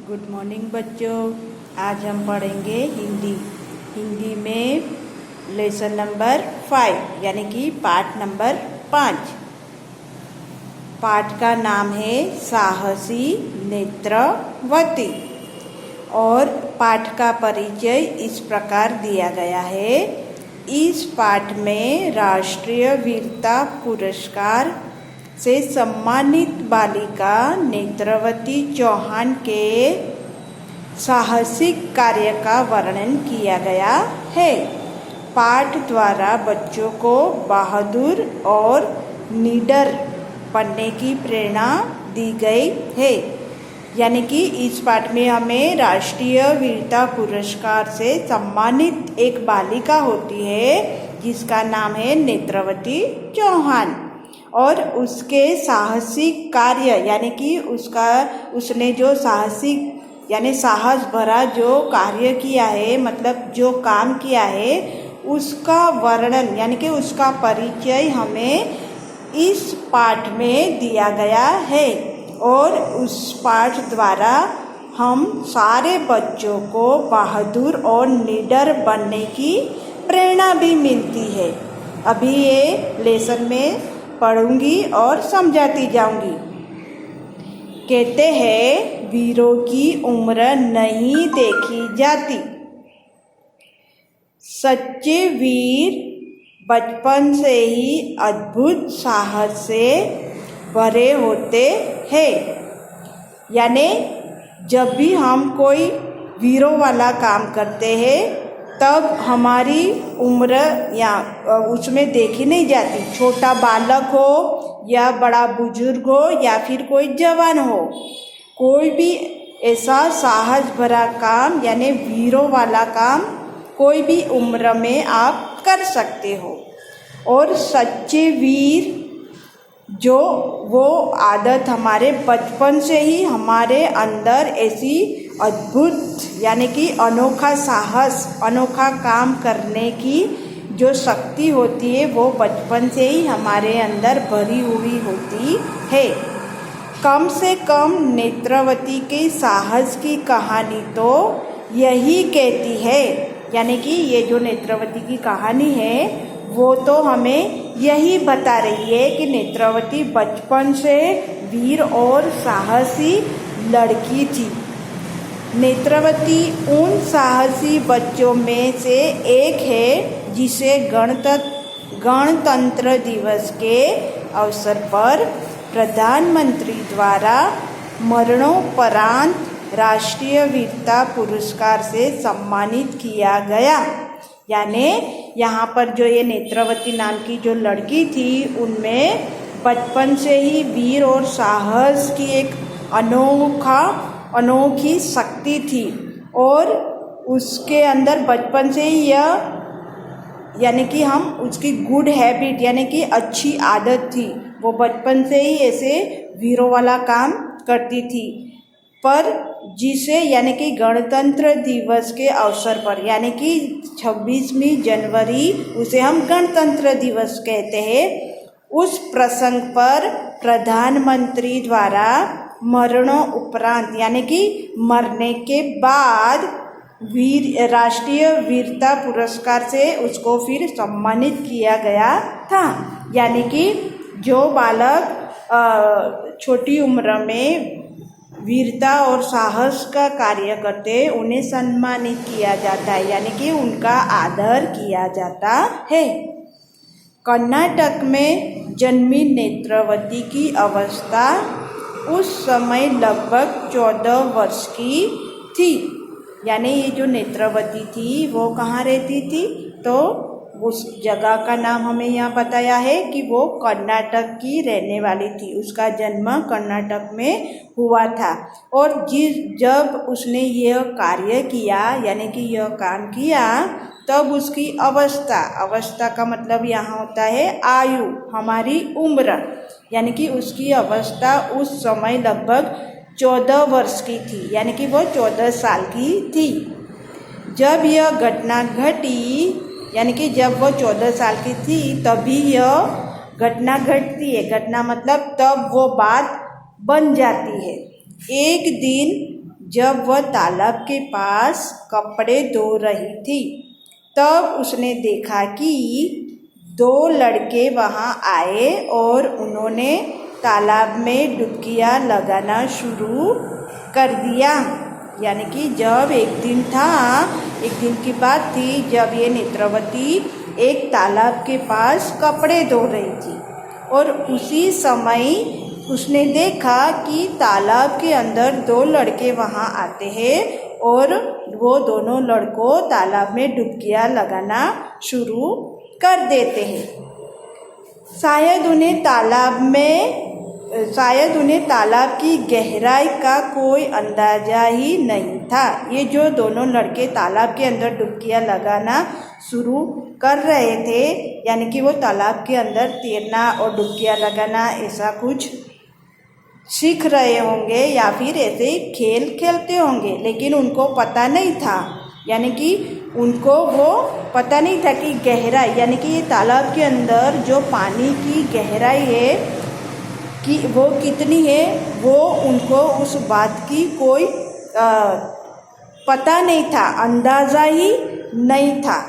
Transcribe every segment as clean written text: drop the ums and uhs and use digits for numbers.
Good morning बच्चों। आज हम पढ़ेंगे हिंदी में लेसन नंबर 5 यानी कि पाठ नंबर 5। पाठ का नाम है साहसी नेत्रवती और पाठ का परिचय इस प्रकार दिया गया है। इस पाठ में राष्ट्रीय वीरता पुरस्कार से सम्मानित बालिका नेत्रवती चौहान के साहसिक कार्य का वर्णन किया गया है। पाठ द्वारा बच्चों को बहादुर और निडर बनने की प्रेरणा दी गई है। यानी कि इस पाठ में हमें राष्ट्रीय वीरता पुरस्कार से सम्मानित एक बालिका होती है जिसका नाम है नेत्रवती चौहान और उसके साहसिक कार्य यानी कि उसने जो साहसिक यानी साहस भरा जो कार्य किया है, मतलब जो काम किया है, उसका वर्णन यानी कि उसका परिचय हमें इस पाठ में दिया गया है। और उस पाठ द्वारा हम सारे बच्चों को बहादुर और निडर बनने की प्रेरणा भी मिलती है। अभी ये लेसन में पढ़ूंगी और समझाती जाऊंगी। कहते हैं वीरों की उम्र नहीं देखी जाती। सच्चे वीर बचपन से ही अद्भुत साहस से भरे होते हैं। यानी जब भी हम कोई वीरों वाला काम करते हैं तब हमारी उम्र या उसमें देखी नहीं जाती। छोटा बालक हो या बड़ा बुजुर्ग हो या फिर कोई जवान हो, कोई भी ऐसा साहस भरा काम यानी वीरों वाला काम कोई भी उम्र में आप कर सकते हो। और सच्चे वीर जो वो आदत हमारे बचपन से ही हमारे अंदर ऐसी अद्भुत यानी कि अनोखा साहस, अनोखा काम करने की जो शक्ति होती है वो बचपन से ही हमारे अंदर भरी हुई होती है। कम से कम नेत्रवती के साहस की कहानी तो यही कहती है। यानी कि ये जो नेत्रवती की कहानी है वो तो हमें यही बता रही है कि नेत्रवती बचपन से वीर और साहसी लड़की थी। नेत्रवती उन साहसी बच्चों में से एक है जिसे गणतंत्र दिवस के अवसर पर प्रधानमंत्री द्वारा मरणोपरांत राष्ट्रीय वीरता पुरस्कार से सम्मानित किया गया। यानी यहाँ पर जो ये नेत्रवती नाम की जो लड़की थी उनमें बचपन से ही वीर और साहस की एक अनोखी शक्ति थी और उसके अंदर बचपन से ही यह यानी कि हम उसकी गुड हैबिट यानी कि अच्छी आदत थी, वो बचपन से ही ऐसे वीरों वाला काम करती थी। पर जिसे यानी कि गणतंत्र दिवस के अवसर पर यानी कि 26वीं जनवरी उसे हम गणतंत्र दिवस कहते हैं, उस प्रसंग पर प्रधानमंत्री द्वारा मरणोपरांत यानी कि मरने के बाद राष्ट्रीय वीरता पुरस्कार से उसको फिर सम्मानित किया गया था। यानी कि जो बालक छोटी उम्र में वीरता और साहस का कार्य करते उन्हें सम्मानित किया जाता है, यानी कि उनका आदर किया जाता है। कर्नाटक में जन्मी नेत्रवती की अवस्था उस समय लगभग 14 वर्ष की थी। यानी ये जो नेत्रवती थी वो कहाँ रहती थी, तो उस जगह का नाम हमें यहाँ बताया है कि वो कर्नाटक की रहने वाली थी। उसका जन्म कर्नाटक में हुआ था और जब उसने यह कार्य किया यानी कि यह काम किया तब उसकी अवस्था का मतलब यहाँ होता है आयु, हमारी उम्र, यानी कि उसकी अवस्था उस समय लगभग 14 वर्ष की थी, यानी कि वो 14 साल की थी। जब यह घटना घटी यानी कि जब वो 14 साल की थी तभी यह घटना घटती है। घटना मतलब तब वो बात बन जाती है। एक दिन जब वह तालाब के पास कपड़े धो रही थी, तब उसने देखा कि 2 लड़के वहाँ आए और उन्होंने तालाब में डुबकियाँ लगाना शुरू कर दिया। यानी कि जब एक दिन की बात थी जब ये नेत्रवती एक तालाब के पास कपड़े धो रही थी और उसी समय उसने देखा कि तालाब के अंदर 2 लड़के वहाँ आते हैं और वो दोनों लड़कों तालाब में डुबकियाँ लगाना शुरू कर देते हैं। शायद उन्हें तालाब की गहराई का कोई अंदाज़ा ही नहीं था। ये जो दोनों लड़के तालाब के अंदर डुबकियाँ लगाना शुरू कर रहे थे, यानी कि वो तालाब के अंदर तैरना और डुबकियाँ लगाना ऐसा कुछ सीख रहे होंगे या फिर ऐसे खेल खेलते होंगे, लेकिन उनको पता नहीं था, यानी कि उनको वो पता नहीं था कि गहराई, यानी कि ये तालाब के अंदर जो पानी की गहराई है कि वो कितनी है, वो उनको उस बात की कोई पता नहीं था, अंदाज़ा ही नहीं था।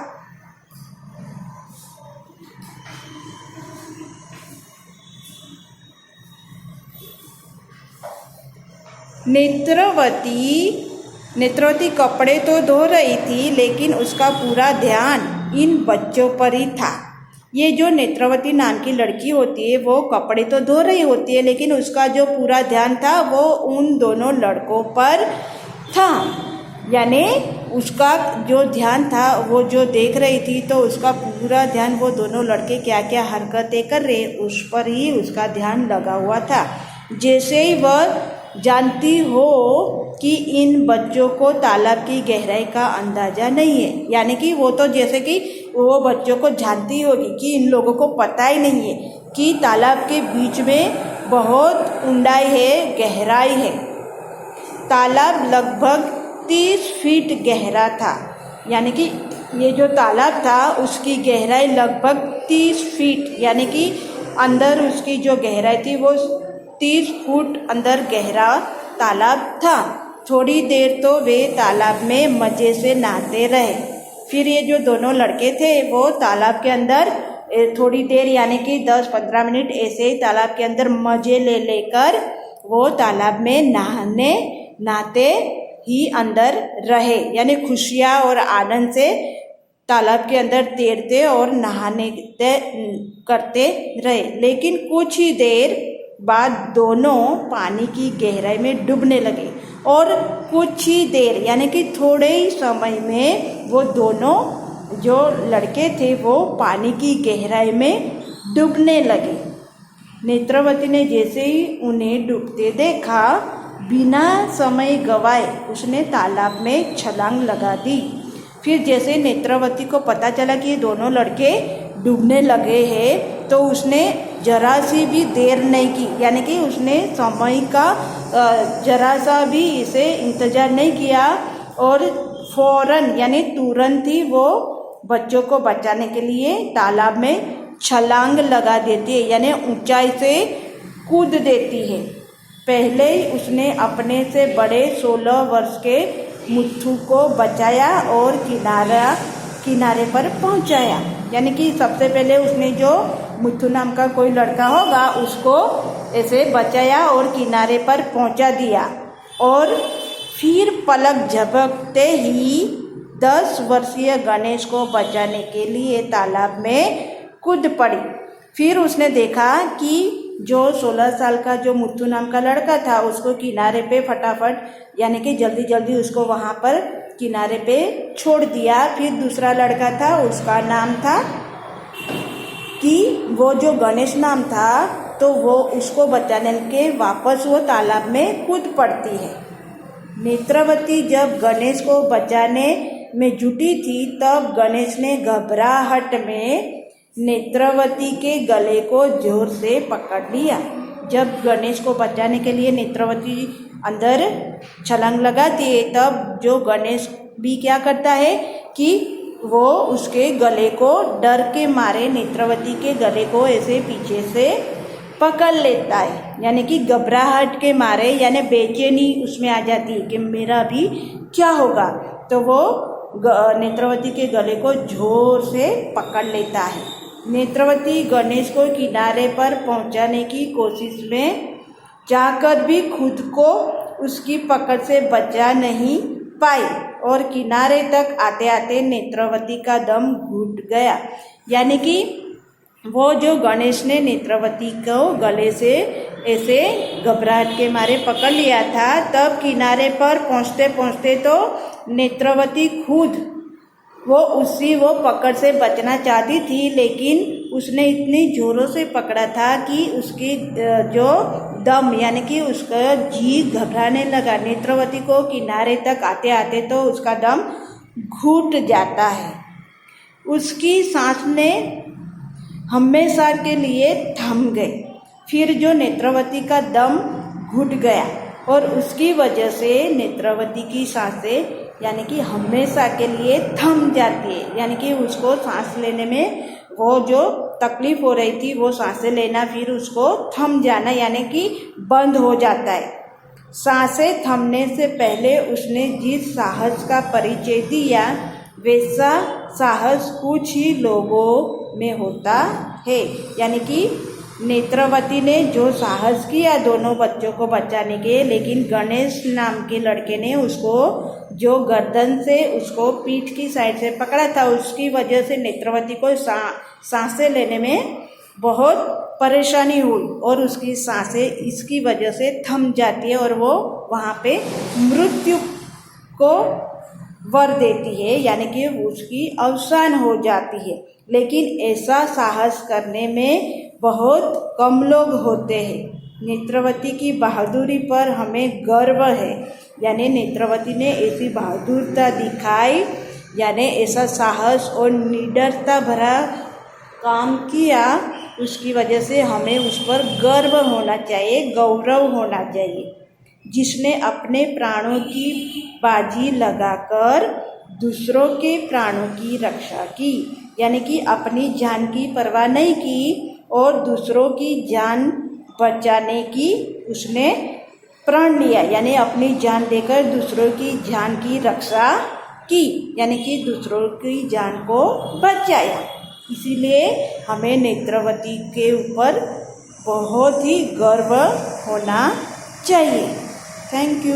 नेत्रवती कपड़े तो धो रही थी, लेकिन उसका पूरा ध्यान इन बच्चों पर ही था। ये जो नेत्रवती नाम की लड़की होती है वो कपड़े तो धो रही होती है, लेकिन उसका जो पूरा ध्यान था वो उन दोनों लड़कों पर था। यानी उसका जो ध्यान था, वो जो देख रही थी, तो उसका पूरा ध्यान वो दोनों लड़के क्या क्या हरकतें कर रहे उस पर ही उसका ध्यान लगा हुआ था। जैसे ही वह जानती हो कि इन बच्चों को तालाब की गहराई का अंदाज़ा नहीं है, यानी कि वो तो जैसे कि वो बच्चों को जानती होगी कि इन लोगों को पता ही नहीं है कि तालाब के बीच में बहुत ऊंडाई है, गहराई है। तालाब लगभग 30 फीट गहरा था, यानी कि ये जो तालाब था उसकी गहराई लगभग 30 फीट, यानी कि अंदर उसकी जो गहराई थी वो 30 फुट अंदर गहरा तालाब था। थोड़ी देर तो वे तालाब में मज़े से नहाते रहे। फिर ये जो दोनों लड़के थे वो तालाब के अंदर थोड़ी देर, यानी कि 10-15 मिनट ऐसे ही तालाब के अंदर मज़े लेकर वो तालाब में नहाते ही अंदर रहे, यानी खुशियाँ और आनंद से तालाब के अंदर तैरते और नहाने करते रहे। लेकिन कुछ ही देर बाद दोनों पानी की गहराई में डूबने लगे और कुछ ही देर, यानी कि थोड़े ही समय में वो दोनों जो लड़के थे वो पानी की गहराई में डूबने लगे। नेत्रवती ने जैसे ही उन्हें डूबते देखा, बिना समय गवाए उसने तालाब में छलांग लगा दी। फिर जैसे नेत्रवती को पता चला कि ये दोनों लड़के डूबने लगे हैं, तो उसने जरा सी भी देर नहीं की, यानी कि उसने समय का जरा सा भी इसे इंतज़ार नहीं किया और फौरन, यानी तुरंत ही वो बच्चों को बचाने के लिए तालाब में छलांग लगा देती है, यानी ऊंचाई से कूद देती है। पहले ही उसने अपने से बड़े 16 वर्ष के मुथु को बचाया और किनारे पर पहुंचाया। यानी कि सबसे पहले उसने जो मुथु नाम का कोई लड़का होगा उसको ऐसे बचाया और किनारे पर पहुंचा दिया, और फिर पलक झपकते ही 10 वर्षीय गणेश को बचाने के लिए तालाब में कूद पड़ी। फिर उसने देखा कि जो 16 साल का जो मुथु नाम का लड़का था उसको किनारे पे फटाफट, यानी कि जल्दी जल्दी उसको वहाँ पर किनारे पे छोड़ दिया। फिर दूसरा लड़का था, उसका नाम था कि वो जो गणेश नाम था, तो वो उसको बचाने के वापस वो तालाब में कूद पड़ती है। नेत्रवती जब गणेश को बचाने में जुटी थी, तब गणेश ने घबराहट में नेत्रवती के गले को जोर से पकड़ लिया। जब गणेश को बचाने के लिए नेत्रवती अंदर छलांग लगाती है, तब जो गणेश भी क्या करता है कि वो उसके गले को, डर के मारे नेत्रवती के गले को ऐसे पीछे से पकड़ लेता है, यानी कि घबराहट के मारे यानी बेचैनी उसमें आ जाती है कि मेरा भी क्या होगा। तो वो नेत्रवती के गले को जोर से पकड़ लेता है। नेत्रवती गणेश को किनारे पर पहुंचाने की कोशिश में जाकर भी खुद को उसकी पकड़ से बचा नहीं पाई और किनारे तक आते आते नेत्रवती का दम घुट गया। यानी कि वो जो गणेश ने नेत्रवती को गले से ऐसे घबराहट के मारे पकड़ लिया था, तब किनारे पर पहुंचते पहुंचते तो नेत्रवती खुद वो पकड़ से बचना चाहती थी, लेकिन उसने इतनी जोरों से पकड़ा था कि उसकी जो दम यानी कि उसका जी घबराने लगा। नेत्रवती को किनारे तक आते आते तो उसका दम घुट जाता है। उसकी सांस ने हमेशा के लिए थम गई। फिर जो नेत्रवती का दम घुट गया और उसकी वजह से नेत्रवती की सांसें यानी कि हमेशा के लिए थम जाती है। यानी कि उसको सांस लेने में वो जो तकलीफ हो रही थी वो सांसें लेना फिर उसको थम जाना यानी कि बंद हो जाता है। सांसें थमने से पहले उसने जिस साहस का परिचय दिया वैसा साहस कुछ ही लोगों में होता है। यानी कि नेत्रवती ने जो साहस किया दोनों बच्चों को बचाने के, लेकिन गणेश नाम के लड़के ने उसको जो गर्दन से उसको पीठ की साइड से पकड़ा था, उसकी वजह से नेत्रवती को सांसें लेने में बहुत परेशानी हुई और उसकी सांसें इसकी वजह से थम जाती है और वो वहाँ पे मृत्यु को वर देती है, यानी कि उसकी अवसान हो जाती है। लेकिन ऐसा साहस करने में बहुत कम लोग होते हैं। नेत्रवती की बहादुरी पर हमें गर्व है। यानी नेत्रवती ने ऐसी बहादुरता दिखाई, यानी ऐसा साहस और निडरता भरा काम किया, उसकी वजह से हमें उस पर गर्व होना चाहिए, गौरव होना चाहिए। जिसने अपने प्राणों की बाजी लगाकर दूसरों के प्राणों की रक्षा की, यानी कि अपनी जान की परवाह नहीं की और दूसरों की जान बचाने की उसने प्रण लिया, यानी अपनी जान देकर दूसरों की जान की रक्षा की, यानी कि दूसरों की जान को बचाया। इसीलिए हमें नेत्रवती के ऊपर बहुत ही गर्व होना चाहिए। Thank you.